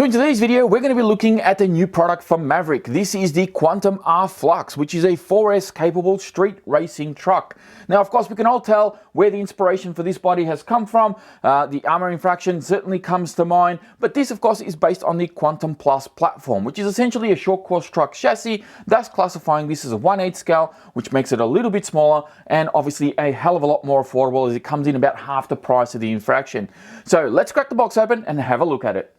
So in today's video, we're going to be looking at a new product from Maverick. This is the Quantum R Flux, which is a 4S capable street racing truck. Now, of course, we can all tell where the inspiration for this body has come from. The armor infraction certainly comes to mind, but this, of course, is based on the Quantum Plus platform, which is essentially a short course truck chassis, thus classifying this as a 1/8 scale, which makes it a little bit smaller and obviously a hell of a lot more affordable as it comes in about half the price of the infraction. So let's crack the box open and have a look at it.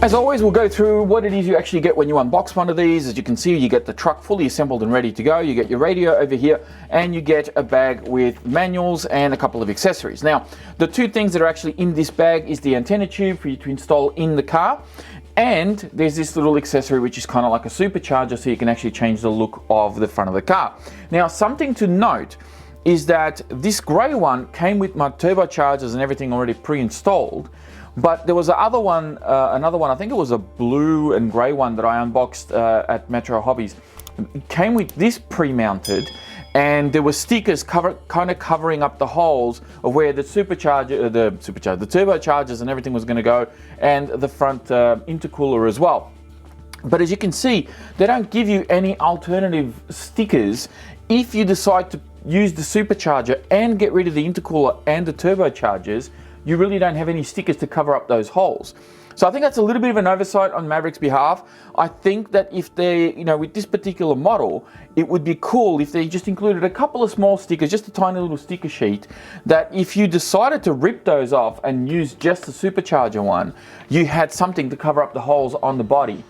As always, we'll go through what it is you actually get when you unbox one of these. As you can see, you get the truck fully assembled and ready to go. You get your radio over here, and you get a bag with manuals and a couple of accessories. Now, the two things that are actually in this bag is the antenna tube for you to install in the car, and there's this little accessory which is kind of like a supercharger, so you can actually change the look of the front of the car. Now, something to note is that this grey one came with my turbochargers and everything already pre-installed. But there was another one, I think it was a blue and grey one that I unboxed at Metro Hobbies. It came with this pre-mounted, and there were stickers kind of covering up the holes of where the turbochargers and everything was going to go, and the front intercooler as well. But as you can see, they don't give you any alternative stickers if you decide to use the supercharger and get rid of the intercooler and the turbochargers. You really don't have any stickers to cover up those holes. So I think that's a little bit of an oversight on Maverick's behalf. I think that if they, with this particular model, it would be cool if they just included a couple of small stickers, just a tiny little sticker sheet, that if you decided to rip those off and use just the supercharger one, you had something to cover up the holes on the body.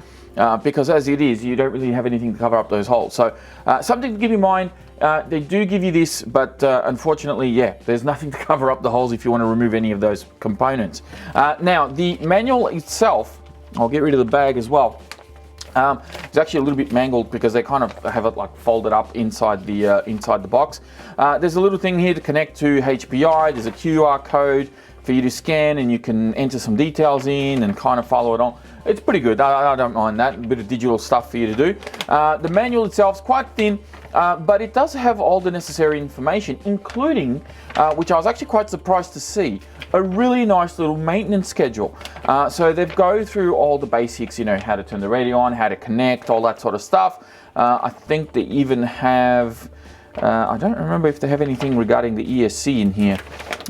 Because as it is, you don't really have anything to cover up those holes. So something to keep in mind. They do give you this, but unfortunately, yeah, there's nothing to cover up the holes if you want to remove any of those components. Now, the manual itself, I'll get rid of the bag as well. It's actually a little bit mangled because they kind of have it like folded up inside the box. There's a little thing here to connect to HPI. There's a QR code for you to scan, and you can enter some details in and kind of follow it on. It's pretty good. I don't mind that. A bit of digital stuff for you to do. The manual itself is quite thin, but it does have all the necessary information, including, which I was actually quite surprised to see, a really nice little maintenance schedule. So they go through all the basics, how to turn the radio on, how to connect, all that sort of stuff. I think they even have, I don't remember if they have anything regarding the ESC in here,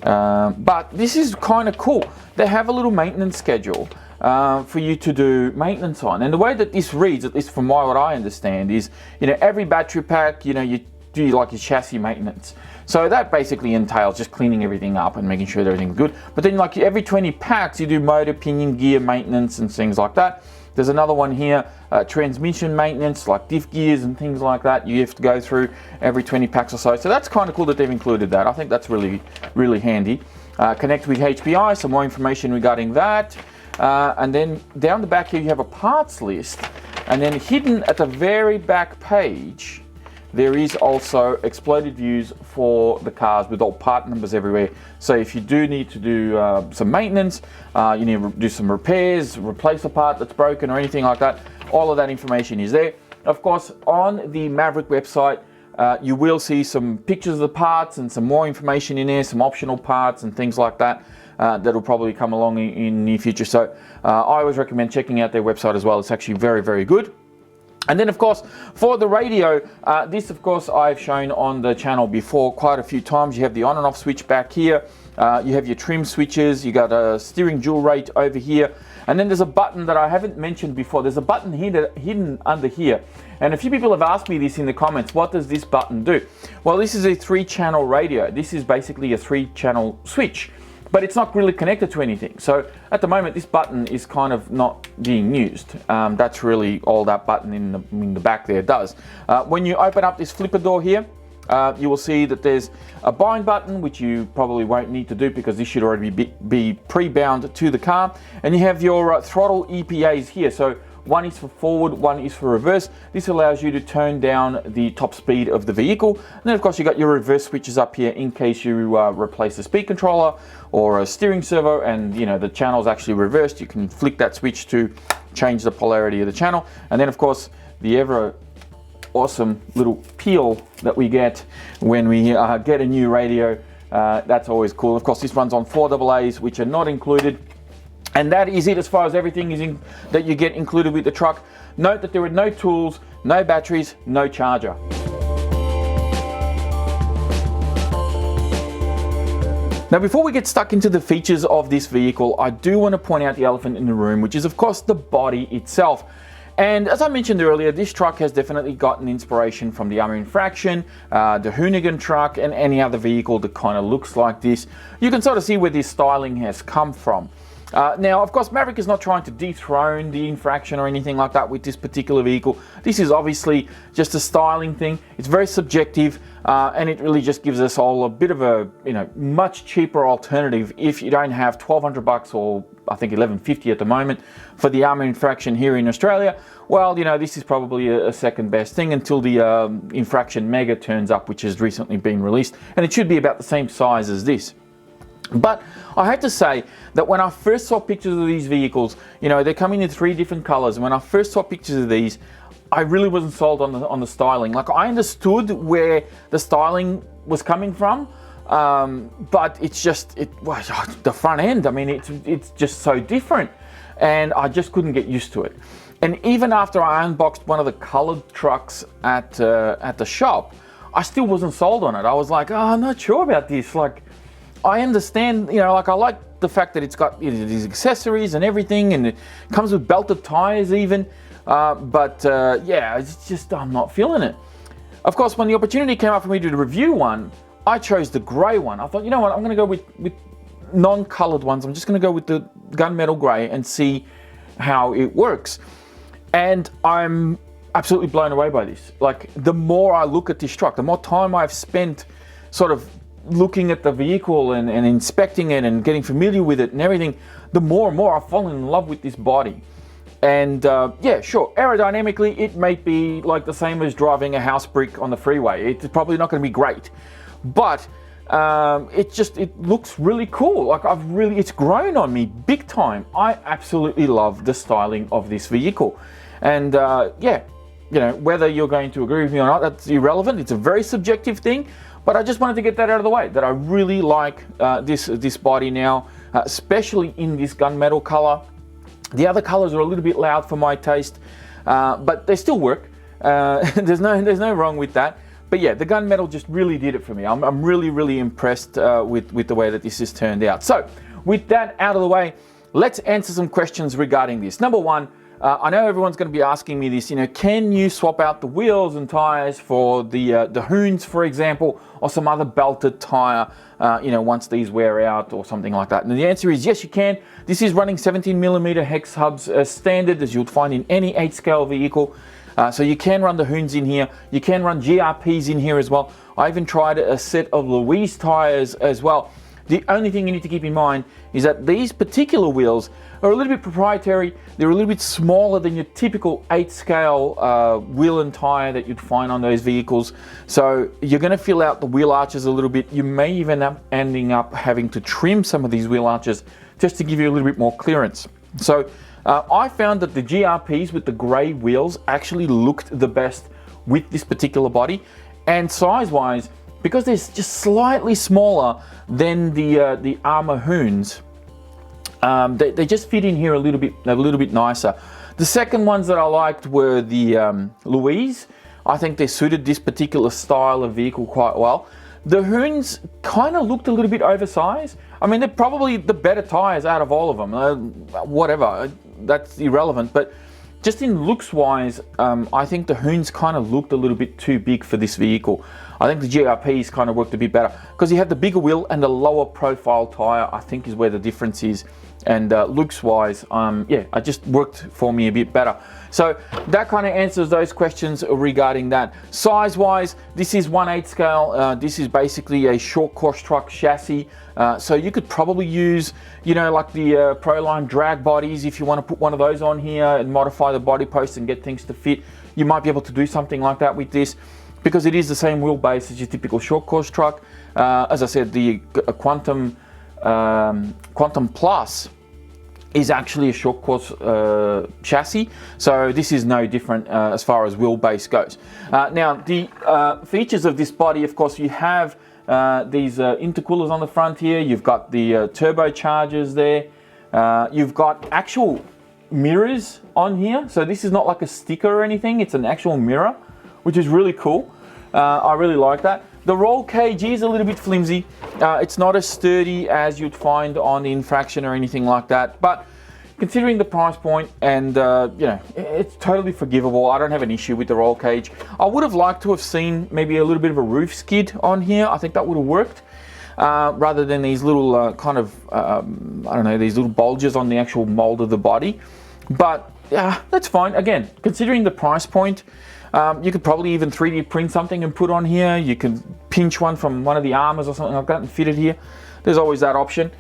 but this is kind of cool. They have a little maintenance schedule for you to do maintenance on. And the way that this reads, at least from what I understand, is, every battery pack, you do like your chassis maintenance. So that basically entails just cleaning everything up and making sure that everything's good. But then like every 20 packs, you do motor, pinion, gear maintenance and things like that. There's another one here, transmission maintenance, like diff gears and things like that. You have to go through every 20 packs or so. So that's kind of cool that they've included that. I think that's really, really handy. Connect with HPI, some more information regarding that. And then down the back here you have a parts list, and then hidden at the very back page there is also exploded views for the cars with all part numbers everywhere. So if you do need to do some maintenance, you need to do some repairs, replace a part that's broken or anything like that, all of that information is there. Of course, on the Maverick website you will see some pictures of the parts and some more information in there, some optional parts and things like that. That'll probably come along in the near future. So I always recommend checking out their website as well. It's actually very, very good. And then of course, for the radio, this of course I've shown on the channel before quite a few times. You have the on and off switch back here. You have your trim switches. You got a steering dual rate over here. And then there's a button that I haven't mentioned before. There's a button hidden under here. And a few people have asked me this in the comments, what does this button do? Well, this is a 3-channel radio. This is basically a 3-channel switch, but it's not really connected to anything. So at the moment, this button is kind of not being used. That's really all that button in the back there does. When you open up this flipper door here, you will see that there's a bind button, which you probably won't need to do because this should already be pre-bound to the car. And you have your throttle EPAs here. So One is for forward, one is for reverse. This allows you to turn down the top speed of the vehicle. And then of course you got your reverse switches up here in case you replace the speed controller or a steering servo and you know the channel's actually reversed. You can flick that switch to change the polarity of the channel. And then of course the ever awesome little peel that we get when we get a new radio. That's always cool. Of course, this runs on 4 AA's, which are not included. And that is it as far as everything is that you get included with the truck. Note that there are no tools, no batteries, no charger. Now, before we get stuck into the features of this vehicle, I do want to point out the elephant in the room, which is of course the body itself. And as I mentioned earlier, this truck has definitely gotten inspiration from the Armour Infraction, the Hoonigan truck, and any other vehicle that kind of looks like this. You can sort of see where this styling has come from. Now, of course, Maverick is not trying to dethrone the Infraction or anything like that with this particular vehicle. This is obviously just a styling thing. It's very subjective, and it really just gives us all a bit of a, you know, much cheaper alternative if you don't have $1,200 or I think $1,150 at the moment for the Armour Infraction here in Australia. Well, you know, this is probably a second best thing until the Infraction Mega turns up, which has recently been released, and it should be about the same size as this. But I have to say that when I first saw pictures of these vehicles, you know, they're coming in 3 different colors. And when I first saw pictures of these, I really wasn't sold on the styling. Like, I understood where the styling was coming from, but it's just, the front end, I mean, it's just so different. And I just couldn't get used to it. And even after I unboxed one of the colored trucks at the shop, I still wasn't sold on it. I was like, oh, I'm not sure about this. Like, I understand, you know, like I like the fact that it's got these accessories and everything, and it comes with belted tires even. Yeah, it's just, I'm not feeling it. Of course, when the opportunity came up for me to review one, I chose the grey one. I thought, you know what, I'm going to go with non-colored ones. I'm just going to go with the gunmetal grey and see how it works. And I'm absolutely blown away by this. Like, the more I look at this truck, the more time I've spent sort of looking at the vehicle and inspecting it and getting familiar with it and everything, the more and more I've fallen in love with this body. And yeah, sure, aerodynamically it may be like the same as driving a house brick on the freeway. It's probably not going to be great, but it looks really cool. Like, it's grown on me big time. I absolutely love the styling of this vehicle. And yeah, you know, whether you're going to agree with me or not, that's irrelevant. It's a very subjective thing. But I just wanted to get that out of the way, that I really like this body now, especially in this gunmetal color. The other colors are a little bit loud for my taste, but they still work. There's no wrong with that. But yeah, the gunmetal just really did it for me. I'm really impressed with the way that this has turned out. So with that out of the way, let's answer some questions regarding this. Number one, I know everyone's going to be asking me this, you know, can you swap out the wheels and tires for the Hoons, for example, or some other belted tire, you know, once these wear out or something like that? And the answer is yes, you can. This is running 17mm hex hubs as standard, as you'll find in any 8-scale vehicle. So you can run the Hoons in here. You can run GRPs in here as well. I even tried a set of Louise tires as well. The only thing you need to keep in mind is that these particular wheels are a little bit proprietary. They're a little bit smaller than your typical 8-scale wheel and tire that you'd find on those vehicles. So you're going to fill out the wheel arches a little bit. You may even end up ending up having to trim some of these wheel arches just to give you a little bit more clearance. So I found that the GRPs with the grey wheels actually looked the best with this particular body. And size-wise, because they're just slightly smaller than the Armour Hoons, they just fit in here a little bit nicer. The second ones that I liked were the Louise. I think they suited this particular style of vehicle quite well. The Hoons kind of looked a little bit oversized. I mean, they're probably the better tires out of all of them. Whatever, that's irrelevant. But just in looks wise, I think the Hoons kind of looked a little bit too big for this vehicle. I think the GRP's kind of worked a bit better because you have the bigger wheel and the lower profile tire, I think is where the difference is. And looks wise, yeah, it just worked for me a bit better. So that kind of answers those questions regarding that. Size wise, this is 1/8 scale. This is basically a short course truck chassis. So you could probably use, you know, like the Proline drag bodies. If you want to put one of those on here and modify the body post and get things to fit, you might be able to do something like that with this, because it is the same wheelbase as your typical short course truck. As I said, the Quantum Plus is actually a short course chassis, so this is no different as far as wheelbase goes. Now the features of this body, of course, you have these intercoolers on the front here, you've got the turbochargers there, you've got actual mirrors on here, so this is not like a sticker or anything, it's an actual mirror, which is really cool. I really like that. The roll cage is a little bit flimsy. It's not as sturdy as you'd find on the Infraction or anything like that, but considering the price point and you know, it's totally forgivable. I don't have an issue with the roll cage. I would have liked to have seen maybe a little bit of a roof skid on here. I think that would have worked, rather than these little kind of I don't know, these little bulges on the actual mold of the body. But yeah, that's fine. Again, considering the price point, you could probably even 3D print something and put on here. You can pinch one from one of the armors or something like that and fit it here. There's always that option.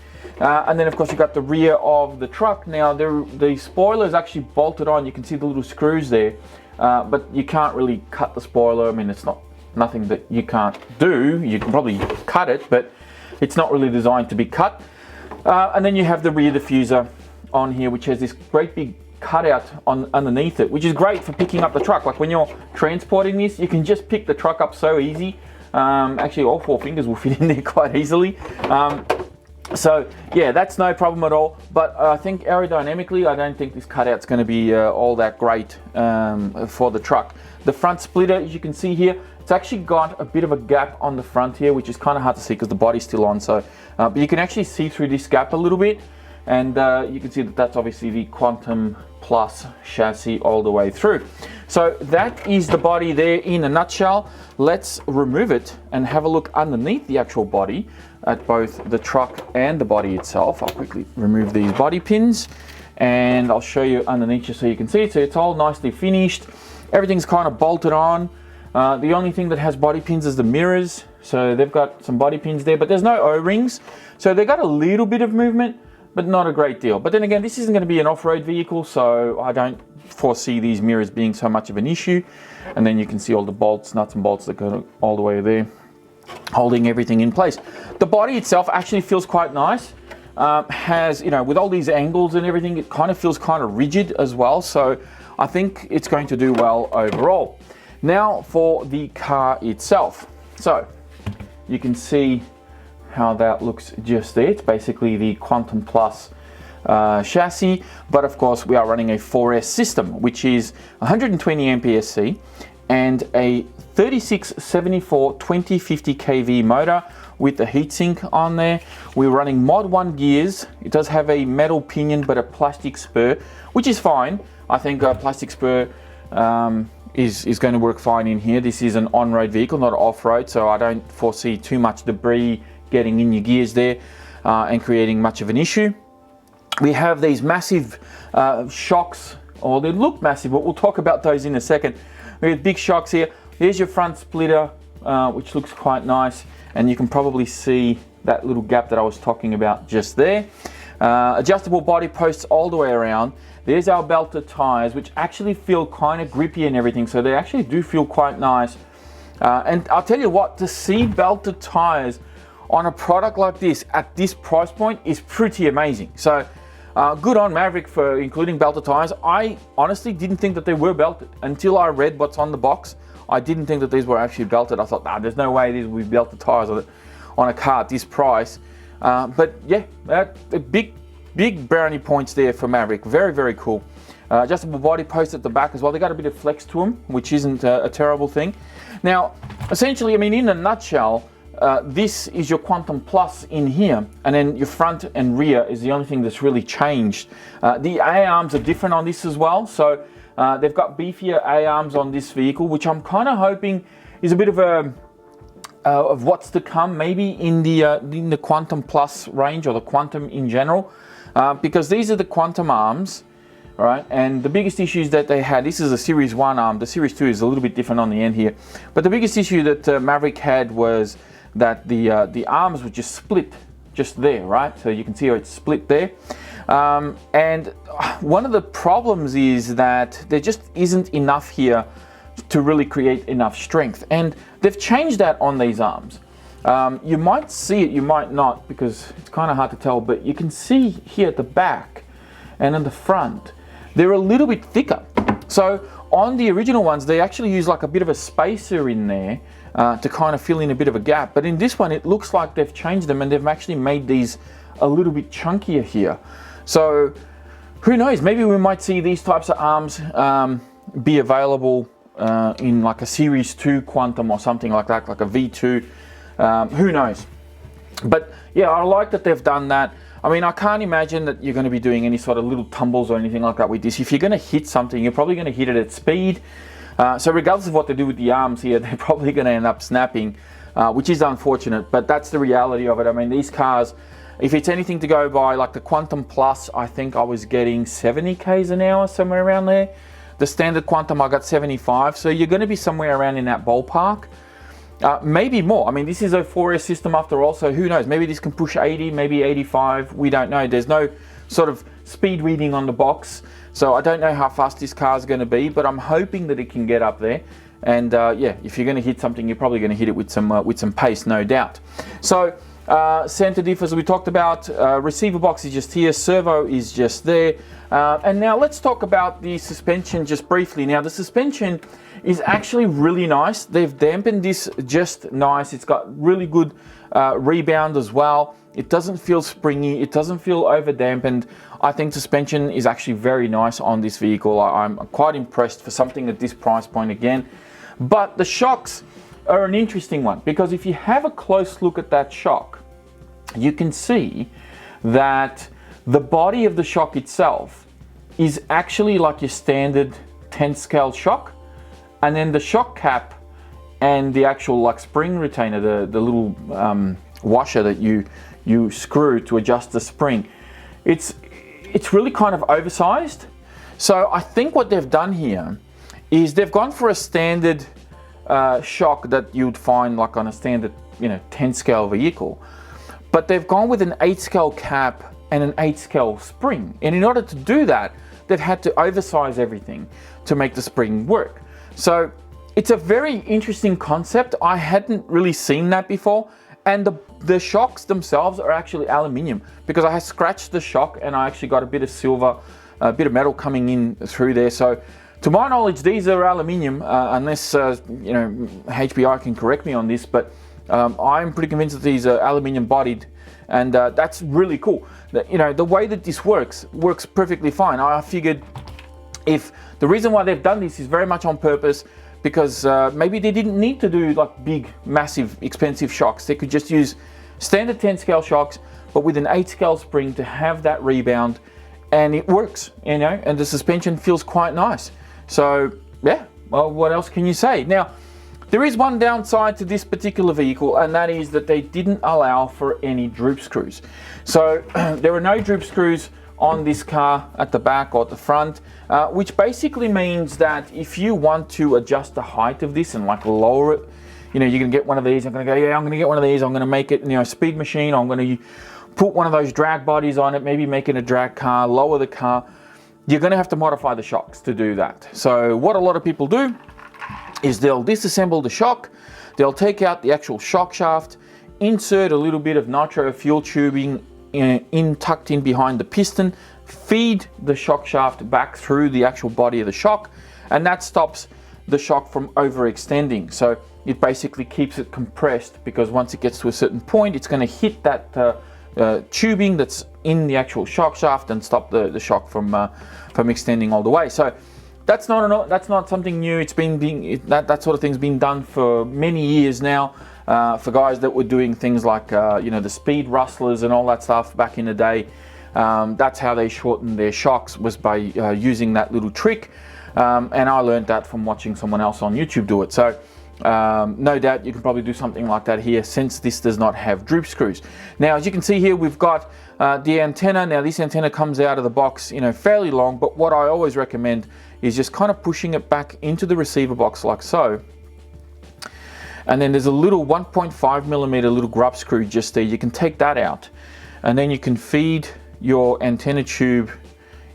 And then of course you've got the rear of the truck. Now the spoiler is actually bolted on. You can see the little screws there, but you can't really cut the spoiler. I mean, it's nothing that you can't do. You can probably cut it, but it's not really designed to be cut. And then you have the rear diffuser on here, which has this great big cutout underneath it, which is great for picking up the truck. Like when you're transporting this, you can just pick the truck up so easy. Actually, all 4 fingers will fit in there quite easily. So yeah, that's no problem at all. But I think aerodynamically, I don't think this cutout's going to be all that great for the truck. The front splitter, as you can see here, it's actually got a bit of a gap on the front here, which is kind of hard to see because the body's still on. So, but you can actually see through this gap a little bit. And you can see that that's obviously the Quantum Plus chassis all the way through. So that is the body there in a nutshell. Let's remove it and have a look underneath the actual body at both the truck and the body itself. I'll quickly remove these body pins and I'll show you underneath just so you can see it. So it's all nicely finished. Everything's kind of bolted on. The only thing that has body pins is the mirrors. So they've got some body pins there, but there's no O-rings. So they've got a little bit of movement, but not a great deal. But then again, this isn't going to be an off-road vehicle, so I don't foresee these mirrors being so much of an issue. And then you can see all the bolts, nuts and bolts that go all the way there, holding everything in place. The body itself actually feels quite nice. Has, you know, with all these angles and everything, it kind of feels kind of rigid as well. So I think it's going to do well overall. Now for the car itself. So you can see how that looks just there. It's basically the Quantum Plus chassis, but of course we are running a 4S system, which is 120 AMP-SC and a 3674 2050 kV motor with the heatsink on there. We're running Mod 1 gears. It does have a metal pinion but a plastic spur, which is fine. I think a plastic spur is going to work fine in here. This is an on-road vehicle, not off-road, so I don't foresee too much debris getting in your gears there and creating much of an issue. We have these massive shocks, or they look massive, but we'll talk about those in a second. We have big shocks here. Here's your front splitter, which looks quite nice, and you can probably see that little gap that I was talking about just there. Adjustable body posts all the way around. There's our belted tires, which actually feel kind of grippy and everything, so they actually do feel quite nice. And I'll tell you what, to see belted tires on a product like this at this price point is pretty amazing. So good on Maverick for including belted tires. I honestly didn't think that they were belted until I read what's on the box. I didn't think that these were actually belted. I thought, nah, there's no way these will be belted tires on a car at this price. But yeah, big brownie points there for Maverick. Very, very cool. Adjustable body post at the back as well. They got a bit of flex to them, which isn't a terrible thing. Now, essentially, I mean, in a nutshell, this is your Quantum Plus in here, and then your front and rear is the only thing that's really changed. The A-arms are different on this as well, so they've got beefier A-arms on this vehicle, which I'm kind of hoping is a bit of a of what's to come, maybe in the Quantum Plus range, or the Quantum in general, because these are the Quantum arms, right? And the biggest issues that they had, this is a Series 1 arm, the Series 2 is a little bit different on the end here, but the biggest issue that Maverick had was that the arms were just split just there, right? So you can see how it's split there. And one of the problems is that there just isn't enough here to really create enough strength, and they've changed that on these arms. You might see it, you might not, because it's kind of hard to tell, but you can see here at the back and in the front they're a little bit thicker. So on the original ones they actually use like a bit of a spacer in there to kind of fill in a bit of a gap, but in this one it looks like they've changed them and they've actually made these a little bit chunkier here. So who knows, maybe we might see these types of arms be available in like a Series 2 Quantum or something like that, like a V2, who knows. But yeah, I like that they've done that. I mean, I can't imagine that you're going to be doing any sort of little tumbles or anything like that with this. If you're going to hit something, you're probably going to hit it at speed. So regardless of what they do with the arms here, they're probably going to end up snapping, which is unfortunate, but that's the reality of it. I mean, these cars, if it's anything to go by, like the Quantum Plus, I think I was getting 70 k's an hour, somewhere around there. The standard Quantum, I got 75, so you're going to be somewhere around in that ballpark. Maybe more. I mean, this is a 4S system after all, so who knows? Maybe this can push 80, maybe 85. We don't know. There's no sort of speed reading on the box, so I don't know how fast this car is going to be, but I'm hoping that it can get up there. And yeah, if you're going to hit something, you're probably going to hit it with some pace, no doubt. So center diff, as we talked about, receiver box is just here, servo is just there. And now let's talk about the suspension just briefly. Now the suspension is actually really nice. They've dampened this just nice. It's got really good rebound as well. It doesn't feel springy. It doesn't feel over dampened. I think suspension is actually very nice on this vehicle. I'm quite impressed for something at this price point again. But the shocks are an interesting one, because if you have a close look at that shock, you can see that the body of the shock itself is actually like your standard 10 scale shock, and then the shock cap and the actual like spring retainer, the little washer that you screw to adjust the spring, it's really kind of oversized. So I think what they've done here is they've gone for a standard shock that you'd find like on a standard 10 scale vehicle, but they've gone with an 8 scale cap and an 8 scale spring, and in order to do that they've had to oversize everything to make the spring work. So it's a very interesting concept. I hadn't really seen that before, and the shocks themselves are actually aluminium, because I had scratched the shock and I actually got a bit of silver, a bit of metal coming in through there. So to my knowledge, these are aluminium, unless HBI can correct me on this, but I'm pretty convinced that these are aluminium bodied, and that's really cool. The way that this works perfectly fine. I figured if the reason why they've done this is very much on purpose, because maybe they didn't need to do like big, massive, expensive shocks. They could just use standard 10 scale shocks, but with an 8 scale spring to have that rebound, and it works, and the suspension feels quite nice. So yeah, well, what else can you say? Now, there is one downside to this particular vehicle, and that is that they didn't allow for any droop screws. So there are no droop screws on this car at the back or at the front, which basically means that if you want to adjust the height of this and like lower it, you're gonna get one of these. I'm gonna go, yeah, I'm gonna get one of these. I'm gonna make it, speed machine. I'm gonna put one of those drag bodies on it, maybe make it a drag car, lower the car. You're gonna have to modify the shocks to do that. So what a lot of people do is they'll disassemble the shock, they'll take out the actual shock shaft, insert a little bit of nitro fuel tubing tucked in behind the piston, feed the shock shaft back through the actual body of the shock, and that stops the shock from overextending. So it basically keeps it compressed, because once it gets to a certain point, it's going to hit that tubing that's in the actual shock shaft and stop the shock from extending all the way. So that's not something new. It's that sort of thing's been done for many years now, for guys that were doing things like the speed rustlers and all that stuff back in the day. That's how they shortened their shocks, was by using that little trick, and I learned that from watching someone else on YouTube do it. So no doubt you can probably do something like that here, since this does not have droop screws. Now, as you can see here, we've got the antenna. Now, this antenna comes out of the box, you know, fairly long, but what I always recommend is just kind of pushing it back into the receiver box like so. And then there's a little 1.5 millimeter little grub screw just there. You can take that out, and then you can feed your antenna tube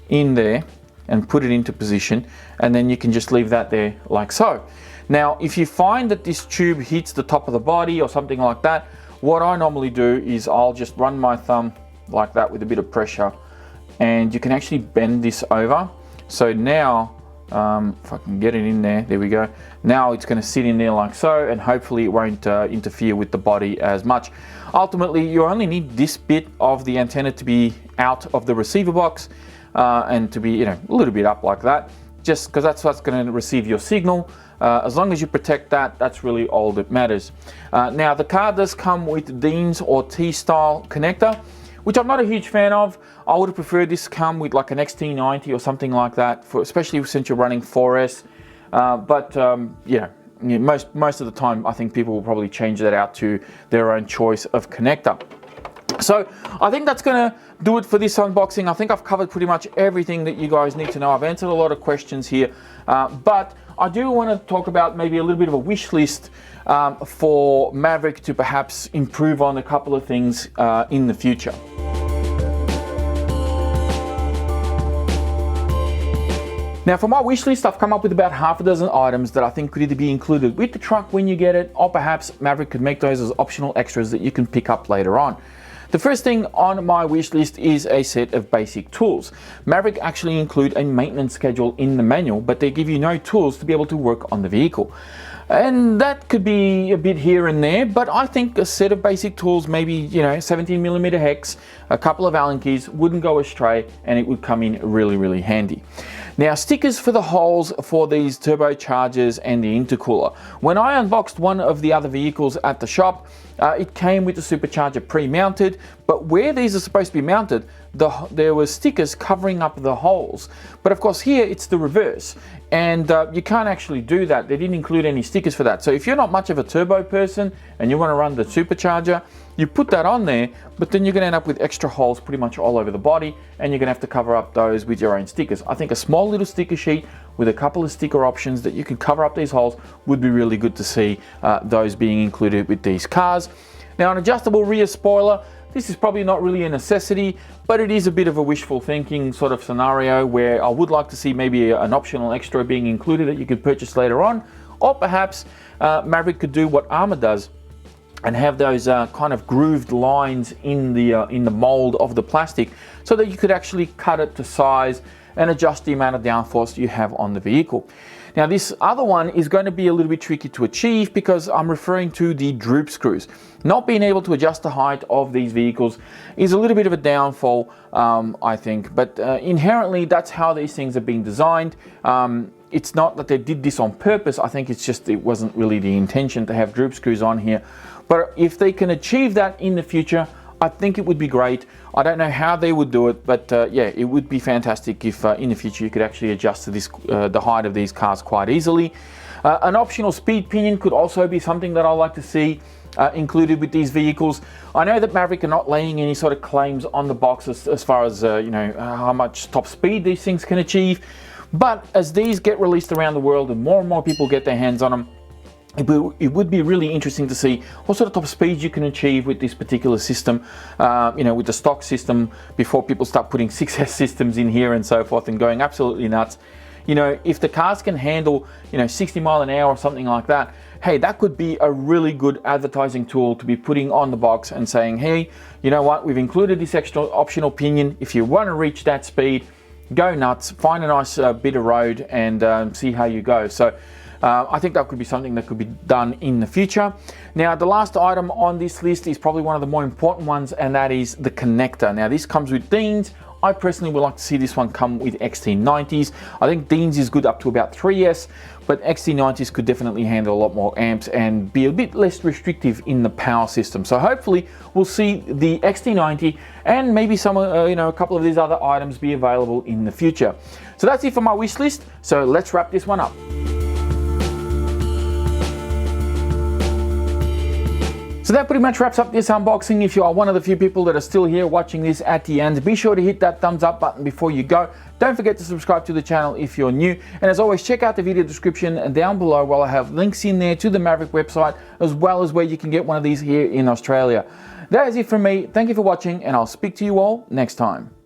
in there and put it into position, and then you can just leave that there like so. Now, if you find that this tube hits the top of the body or something like that, what I normally do is I'll just run my thumb like that with a bit of pressure, and you can actually bend this over. So now, if I can get it in there, there we go. Now it's going to sit in there like so, and hopefully it won't interfere with the body as much. Ultimately, you only need this bit of the antenna to be out of the receiver box and to be, you know, a little bit up like that, just because that's what's going to receive your signal. As long as you protect that, that's really all that matters. Now, the car does come with Dean's or T-style connector, which I'm not a huge fan of. I would have preferred this come with like an XT90 or something like that, especially since you're running 4S. Yeah, most of the time, I think people will probably change that out to their own choice of connector. So I think that's going to do it for this unboxing. I think I've covered pretty much everything that you guys need to know. I've answered a lot of questions here, but I do want to talk about maybe a little bit of a wish list for Maverick to perhaps improve on a couple of things in the future. Now, for my wish list, I've come up with about half a dozen items that I think could either be included with the truck when you get it, or perhaps Maverick could make those as optional extras that you can pick up later on. The first thing on my wish list is a set of basic tools. Maverick actually include a maintenance schedule in the manual, but they give you no tools to be able to work on the vehicle. And that could be a bit here and there, but I think a set of basic tools, maybe, you know, 17mm hex, a couple of Allen keys, wouldn't go astray, and it would come in really, really handy. Now, stickers for the holes for these turbochargers and the intercooler. When I unboxed one of the other vehicles at the shop, it came with the supercharger pre-mounted, but where these are supposed to be mounted, there were stickers covering up the holes. But of course here it's the reverse, and you can't actually do that. They didn't include any stickers for that. So if you're not much of a turbo person and you want to run the supercharger, you put that on there, but then you're going to end up with extra holes pretty much all over the body, and you're going to have to cover up those with your own stickers. I think a small little sticker sheet with a couple of sticker options that you can cover up these holes would be really good to see those being included with these cars. Now, an adjustable rear spoiler, this is probably not really a necessity, but it is a bit of a wishful thinking sort of scenario where I would like to see maybe an optional extra being included that you could purchase later on, or perhaps Maverick could do what Armour does and have those kind of grooved lines in the mold of the plastic, so that you could actually cut it to size and adjust the amount of downforce you have on the vehicle. Now, this other one is going to be a little bit tricky to achieve because I'm referring to the droop screws. Not being able to adjust the height of these vehicles is a little bit of a downfall, I think, but inherently that's how these things have been designed. It's not that they did this on purpose. I think it's just it wasn't really the intention to have droop screws on here. But if they can achieve that in the future, I think it would be great. I don't know how they would do it, but yeah, it would be fantastic if in the future you could actually adjust to this, the height of these cars quite easily. An optional speed pinion could also be something that I like to see included with these vehicles. I know that Maverick are not laying any sort of claims on the box as far as you know, how much top speed these things can achieve, but as these get released around the world and more people get their hands on them, it would be really interesting to see what sort of top speeds you can achieve with this particular system, you know, with the stock system, before people start putting 6S systems in here and so forth and going absolutely nuts. You know, if the cars can handle, you know, 60 miles an hour or something like that, hey, that could be a really good advertising tool to be putting on the box and saying, hey, you know what, we've included this extra optional pinion. If you want to reach that speed, go nuts, find a nice bit of road and see how you go. So I think that could be something that could be done in the future. Now, the last item on this list is probably one of the more important ones, and that is the connector. Now, this comes with Dean's. I personally would like to see this one come with XT90s. I think Dean's is good up to about 3S, but XT90s could definitely handle a lot more amps and be a bit less restrictive in the power system. So hopefully we'll see the XT90 and maybe some, you know, a couple of these other items be available in the future. So that's it for my wish list. So let's wrap this one up. So that pretty much wraps up this unboxing. If you are one of the few people that are still here watching this at the end, be sure to hit that thumbs up button before you go. Don't forget to subscribe to the channel if you're new. And as always, check out the video description down below where I have links in there to the Maverick website, as well as where you can get one of these here in Australia. That is it from me. Thank you for watching, and I'll speak to you all next time.